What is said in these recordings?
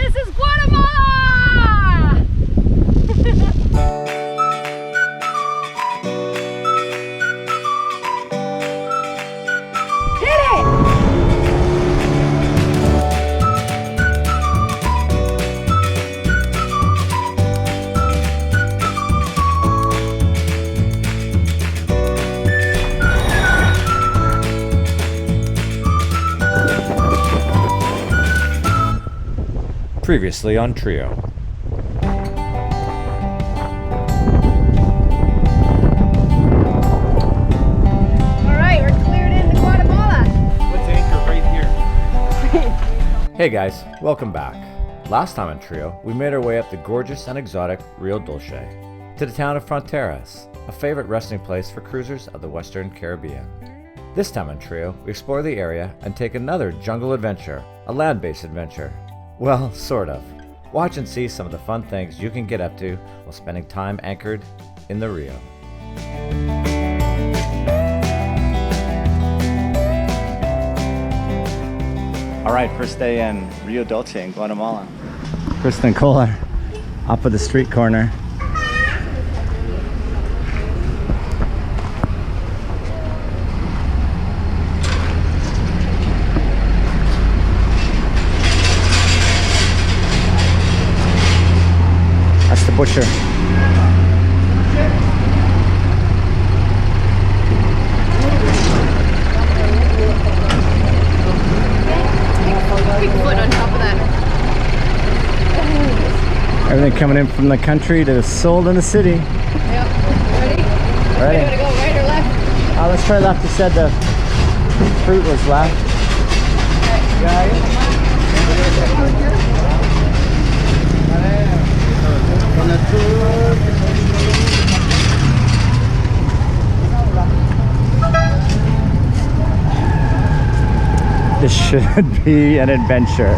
This is Guatemala! Hit it! Previously on Trio. Alright, we're cleared into Guatemala. Let's anchor right here. Hey guys, welcome back. Last time on Trio, we made our way up the gorgeous and exotic Rio Dulce to the town of Fronteras, a favorite resting place for cruisers of the Western Caribbean. This time on Trio, we explore the area and take another jungle adventure, a land-based adventure. Well, sort of. Watch and see some of the fun things you can get up to while spending time anchored in the Rio. All right, first day in Rio Dulce in Guatemala. Krista and Cole are up at the street corner. That's the butcher. Big foot on top of that. Everything coming in from the country to sold in the city. Yep. Ready? Ready. You wanna go right or left? Let's try left. You said the fruit was left. This should be an adventure.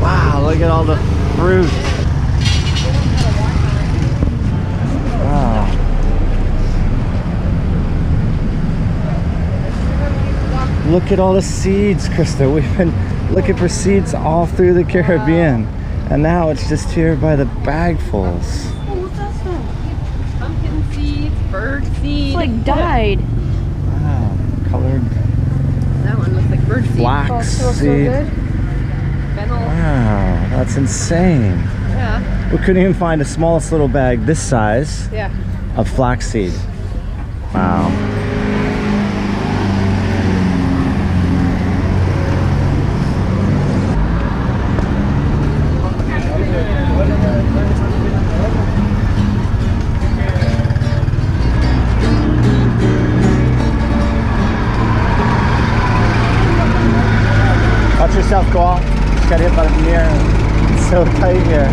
Wow, look at all the fruit. Wow. Look at all the seeds, Krista. We've been looking for seeds all through the Caribbean, and now it's just here by the bagfuls. Pumpkin seeds, bird seeds. It's like dyed. Wow, colored That one looks like bird seed. flax seed. Fennel. Wow, that's insane. Yeah. We couldn't even find the smallest little bag this size Yeah. of flaxseed. Wow. Watch yourself, Cole. Just got hit by the mirror. It's so tight here.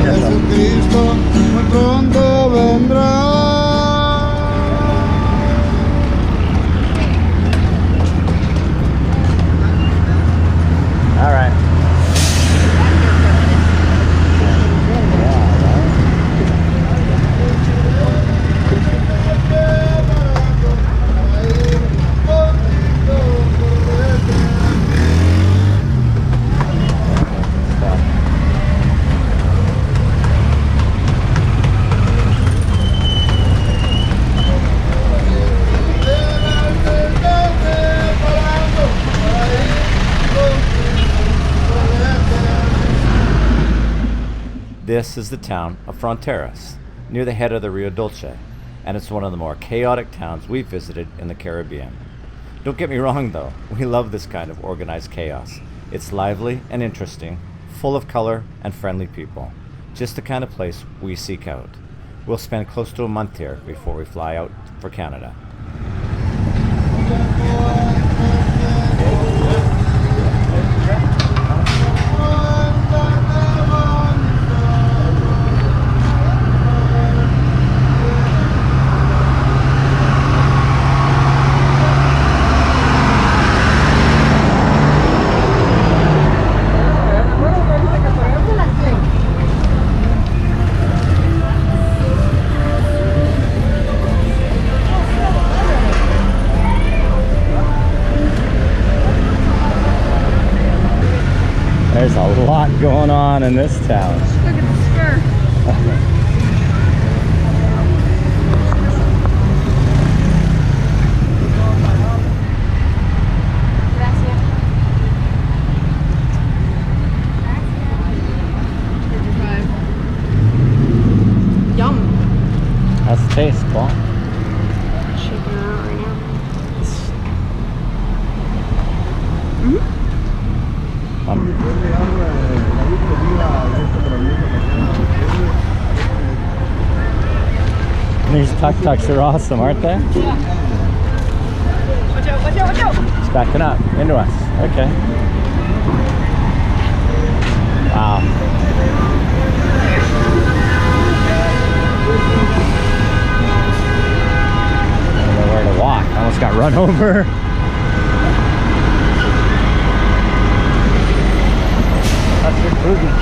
Jesucristo muy pronto vendrá. All right. This is the town of Fronteras, near the head of the Rio Dulce, and it's one of the more chaotic towns we've visited in the Caribbean. Don't get me wrong though, we love this kind of organized chaos. It's lively and interesting, full of color and friendly people. Just the kind of place we seek out. We'll spend close to a month here before we fly out for Canada. There's a lot going on in this town. Look at the skirt. Yum. How's the taste, Paul? Shaking her out right now. These tuk-tuks are awesome, aren't they? Yeah. Watch out, watch out, watch out! It's backing up into us. Okay. Wow. I don't know where to walk. I almost got run over. That's your boogie.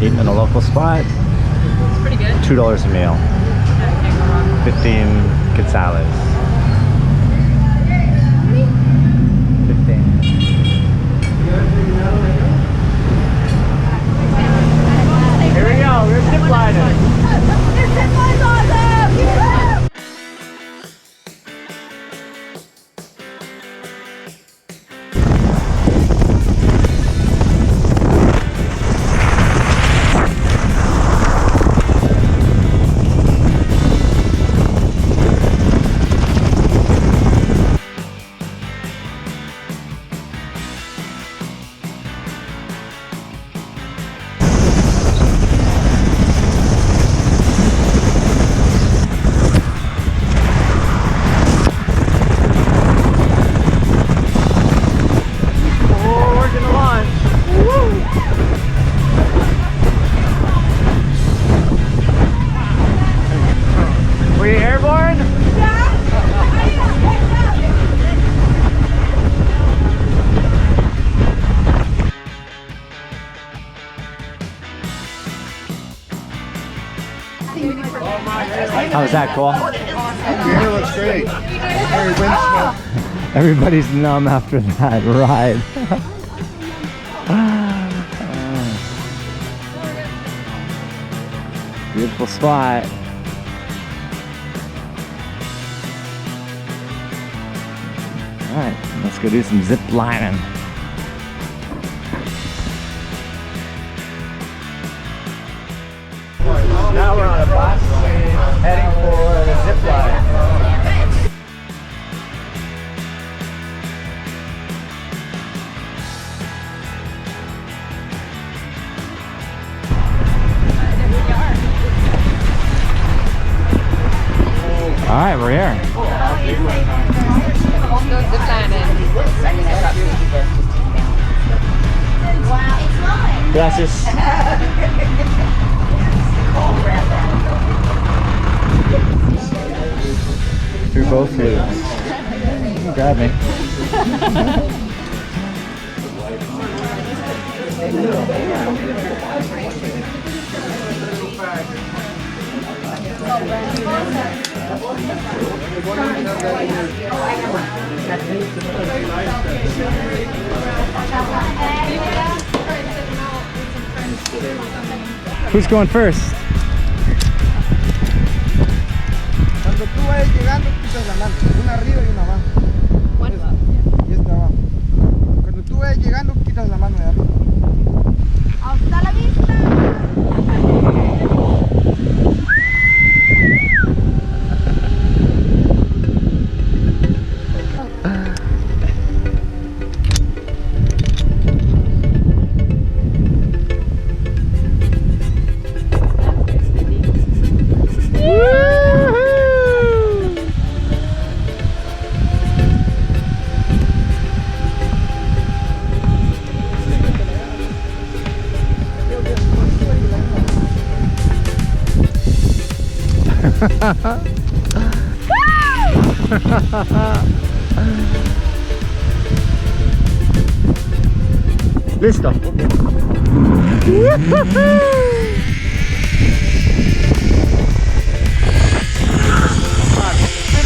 Eating in a local spot. It's pretty good. $2 a meal. 15 quetzales. 15. Here we go, we're ziplining. This zipline awesome! Were you airborne? How was that, cool? Your hair looks great. Very windswept. Everybody's numb after that ride. Beautiful spot. Alright, let's go do some zip lining. Now we're on a bus heading for the zip line. Alright, we're here. Gracias. Through both hooves. Grab me. Who's going first? Cuando tú vayas llegando, quitas la mano. Una arriba y una abajo. Y esta abajo. Cuando tú vayas llegando, quitas la mano de arriba. ¡Hasta la vista! Listo. Spin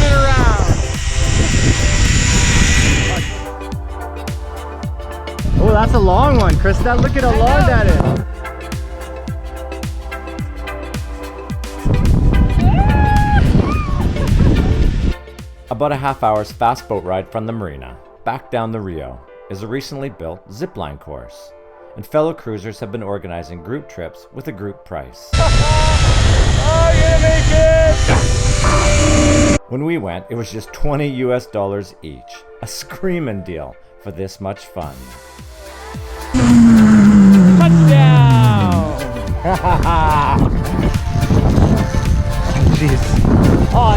it around. long one, Krista. Look at how long that is. About a half hour's fast boat ride from the marina, back down the Rio, is a recently built zipline course, and fellow cruisers have been organizing group trips with a group price. Oh, you're gonna make it! When we went, it was just $20 US each, a screaming deal for this much fun. Touchdown! Jeez. Oh,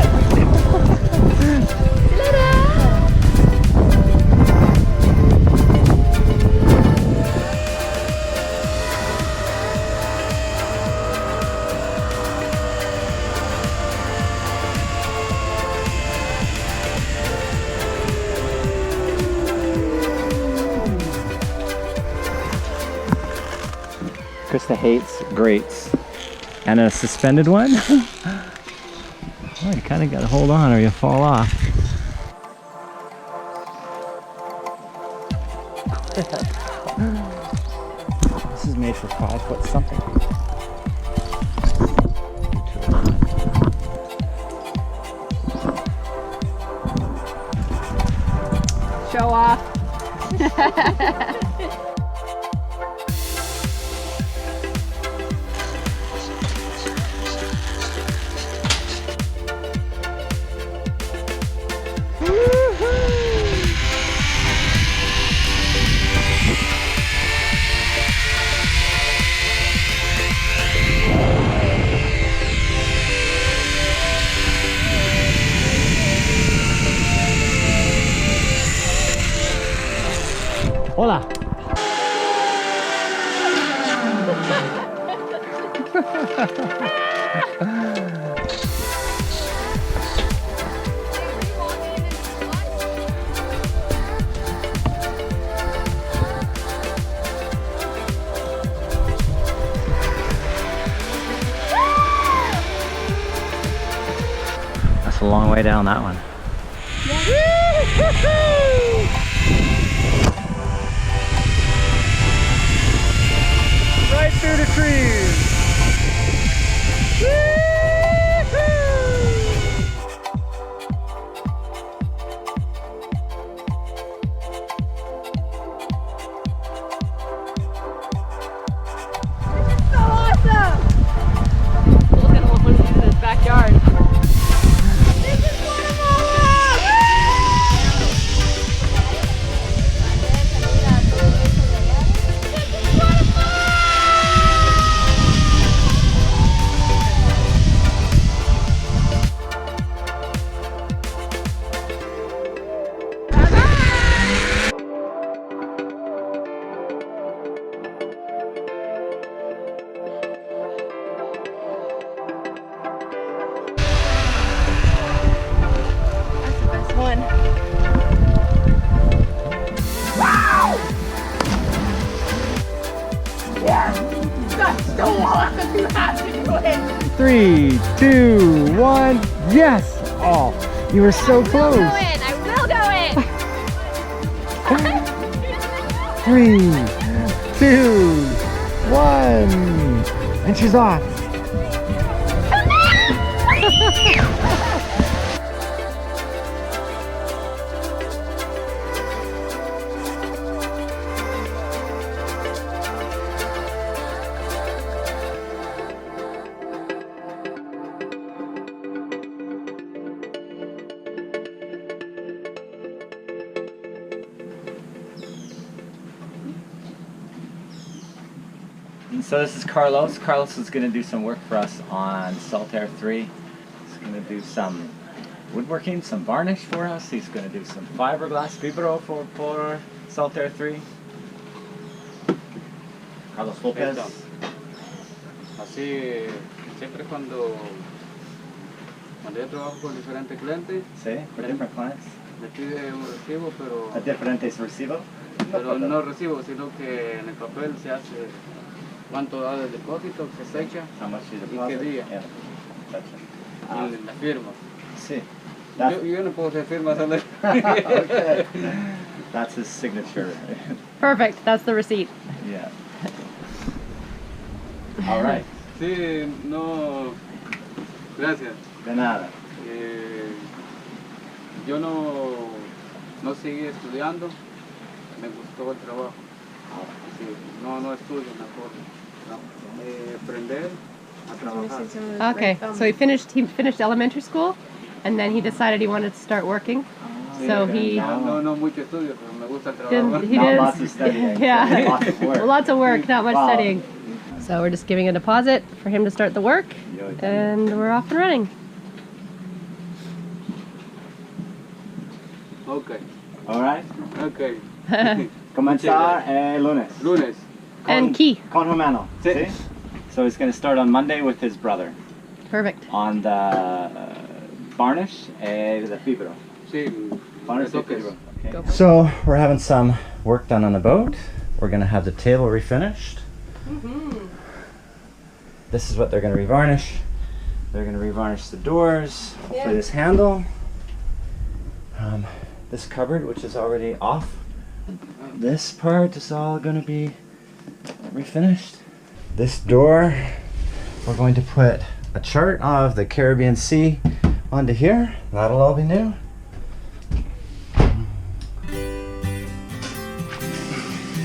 Krista hates grates. And a suspended one? Oh, you kind of got to hold on or you'll fall off. This is made for 5 foot something. Show off. Hola. That's a long way down that one. Right through the trees. So awesome! Look at what was in his backyard. This is Guatemala! One. Wow! Yes! That's so awesome! You have to do it! 3, 2, 1. Yes! Oh, you were so close. I will go in! 3, 2, 1. And she's off. And so this is Carlos. Carlos is going to do some work for us on Saltair3. He's going to do some woodworking, some varnish for us. He's going to do some fiberglass fibro for Saltair3. Carlos Lopez. Esto. Así, siempre cuando yo trabajo con diferentes clientes, Sí, for different clients. me pide un recibo, A diferentes recibo. pero no recibo, sino que en el papel se hace cuánto da de depósito, qué fecha How much you y deposit. qué día, Yeah. Gotcha. y la firma. Sí. Yo no puedo hacer firmas. Okay. That's his signature. Perfect. That's the receipt. Yeah. All right. Sí, no. Gracias. De nada. Yo no seguí estudiando. Me gustó el trabajo. Sí, no estudio mejor. Aprender a trabajar. Okay. So he finished elementary school, and then he decided he wanted to start working. So he No mucho estudio, pero me gusta el trabajo. Not lots of studying. Yeah. Lots of work. Lots of work, not much Wow. studying. So we're just giving a deposit for him to start the work, and we're off and running. Okay. All right. Okay. Comenzar el lunes. Lunes. And key. Con hermano. Sí. See? So he's going to start on Monday with his brother Perfect. on the varnish the fibro. Sí. Varnish the Toques. fibro. Okay. Go for it. So we're having some work done on the boat. We're gonna have the table refinished. This is what they're gonna revarnish. They're gonna revarnish the doors, hopefully this handle. This cupboard, which is already off. This part is all gonna be refinished. This door, we're going to put a chart of the Caribbean Sea onto here. That'll all be new.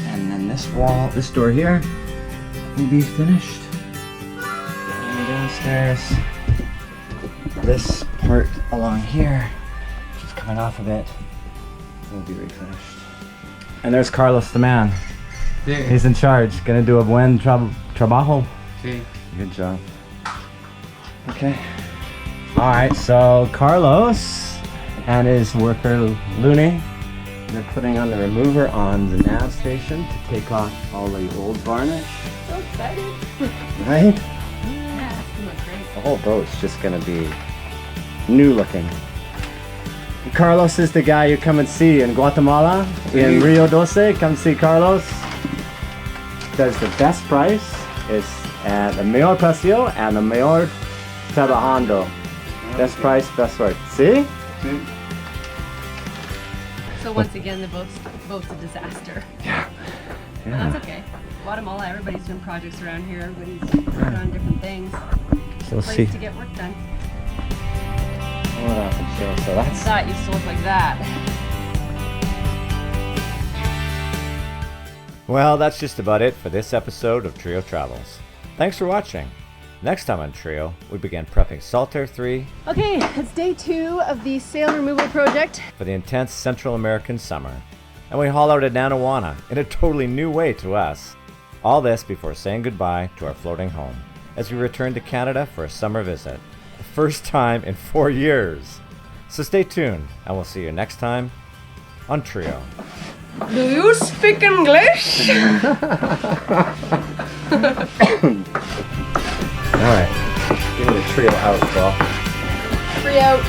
And then this wall, this door here, will be finished. And downstairs, this part along here, which is coming off a bit, will be refinished. And there's Carlos the man. Sí. He's in charge. Gonna do a buen trabajo. Sí. Good job. Okay. All right, so Carlos and his worker Looney, they're putting on the remover on the nav station to take off all the old varnish. So excited. Right? Yeah, it looks great. The whole boat's just gonna be new looking. Carlos is the guy you come and see in Guatemala, in Rio Dulce. Come see Carlos. Does the best price is at the mayor precio and the mayor trabajando. Best price, best work. See? Sí. So once again, the boat's a disaster. Yeah. But that's okay. Guatemala, everybody's doing projects around here. Everybody's working on different things. So Place see. to get work done. Hold on, so that's That used to look like that. Well, that's just about it for this episode of Trio Travels. Thanks for watching. Next time on Trio, we begin prepping Saltair 3 Okay, it's day 2 of the sail removal project. for the intense Central American summer. And we haul out of Nanawana in a totally new way to us. All this before saying goodbye to our floating home as we return to Canada for a summer visit. The first time in 4 years. So stay tuned, and we'll see you next time on Trio. Do you speak English? all right. Give me the trio out, Paul. Free out.